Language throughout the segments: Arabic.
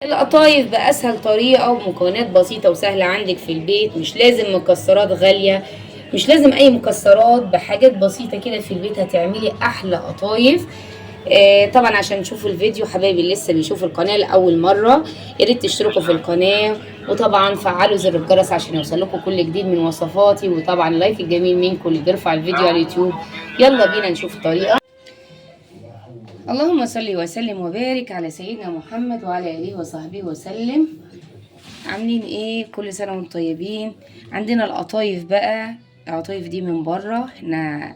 القطايف بأسهل طريقة ومكونات بسيطة وسهلة عندك في البيت. مش لازم مكسرات غالية، مش لازم أي مكسرات، بحاجات بسيطة كده في البيت هتعملي أحلى قطايف. طبعا عشان تشوفوا الفيديو حبايبي اللي لسه بيشوفوا القناة لأول مرة، ياريت تشتركوا في القناة وطبعا فعلوا زر الجرس عشان يوصلكوا كل جديد من وصفاتي، وطبعا اللايك الجميل منكم اللي بيرفع الفيديو على اليوتيوب. يلا بينا نشوف الطريقة. اللهم صل وسلم وبارك على سيدنا محمد وعلى آله وصحبه وسلم. عاملين ايه؟ كل سنة وانتم طيبين. عندنا القطايف بقى. القطايف دي من بره، احنا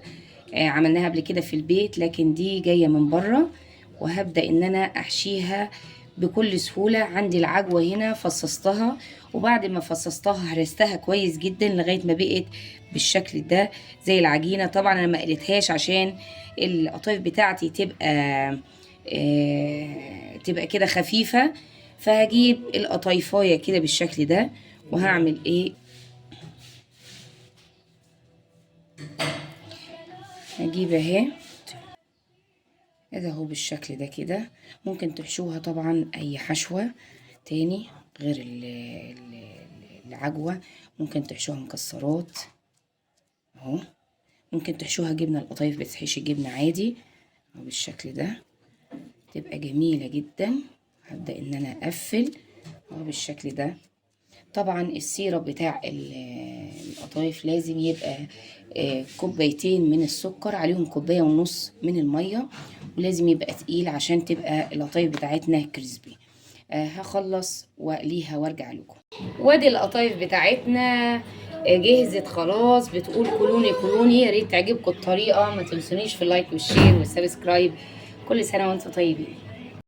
عملناها قبل كده في البيت، لكن دي جاية من بره. وهبدأ ان انا احشيها بكل سهولة. عندي العجوة هنا فصصتها، وبعد ما فصصتها هرستها كويس جدا لغاية ما بقت بالشكل ده زي العجينة. طبعا انا ما قلتهاش عشان القطايف بتاعتي تبقى كده خفيفة. فهجيب القطايفايه كده بالشكل ده، وهعمل ايه، هجيب اهي اهو بالشكل ده كده. ممكن تحشوها طبعا اي حشوة تاني غير العجوة. ممكن تحشوها مكسرات اهو، ممكن تحشوها جبنة. القطايف بتحشي جبنة عادي اهو بالشكل ده، تبقى جميلة جدا. هبدأ ان انا اقفل اهو بالشكل ده. طبعا السيرب بتاع القطايف لازم يبقى كوبايتين من السكر عليهم كوباية ونص من المية، ولازم يبقى تقيل عشان تبقى القطايف بتاعتنا كريسبي. هخلص واقليها وارجع لكم. وادي القطايف بتاعتنا جهزت خلاص. بتقول كلوني كلوني. يا ريت تعجبكم الطريقة، ما تنسونيش في اللايك والشير والسبسكرايب. كل سنة وانتم طيبين.